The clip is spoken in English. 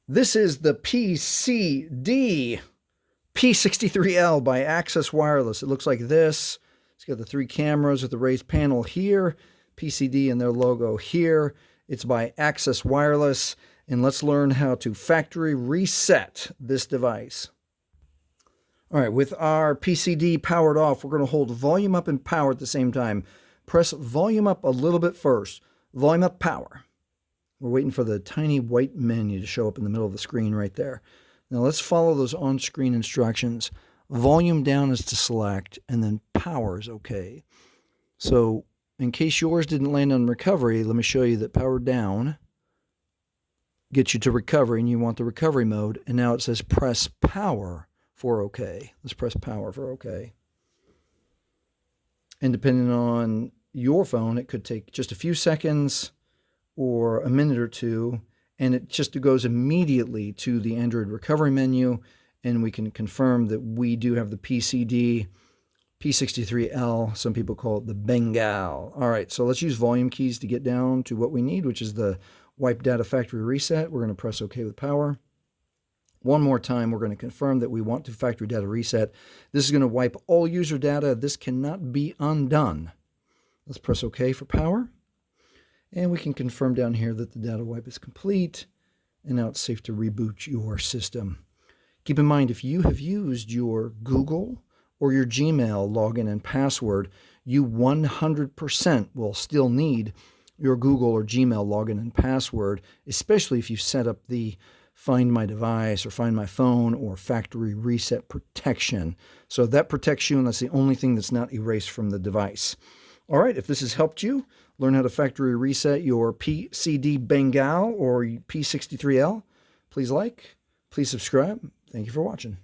This is the PCD P63L by Access Wireless. It looks like this. It's got the 3 cameras with the raised panel here, PCD and their logo here. It's by Access Wireless, and let's learn how to factory reset this device. All right, with our PCD powered off, we're going to hold volume up and power at the same time. Press volume up a little bit first. Volume up, power. We're waiting for the tiny white menu to show up in the middle of the screen right there. Now let's follow those on-screen instructions. Volume down is to select, and then power is okay. So in case yours didn't land on recovery, let me show you that power down gets you to recovery, and you want the recovery mode. And now it says press power for OK. Let's press power for OK. And depending on your phone, it could take just a few seconds or a minute or two, and it just goes immediately to the Android recovery menu, and we can confirm that we do have the PCD P63L. Some people call it the Bengal. All right, so let's use volume keys to get down to what we need, which is the wipe data factory reset. We're going to press OK with power. One more time, we're going to confirm that we want to factory data reset. This is going to wipe all user data. This cannot be undone. Let's press OK for power. And we can confirm down here that the data wipe is complete. And now it's safe to reboot your system. Keep in mind, if you have used your Google or your Gmail login and password, you 100% will still need your Google or Gmail login and password, especially if you set up the Find My Device or Find My Phone or Factory Reset protection. So that protects you, and that's the only thing that's not erased from the device. All right, if this has helped you learn how to factory reset your PCD Bengal or P63L, please like, please subscribe. Thank you for watching.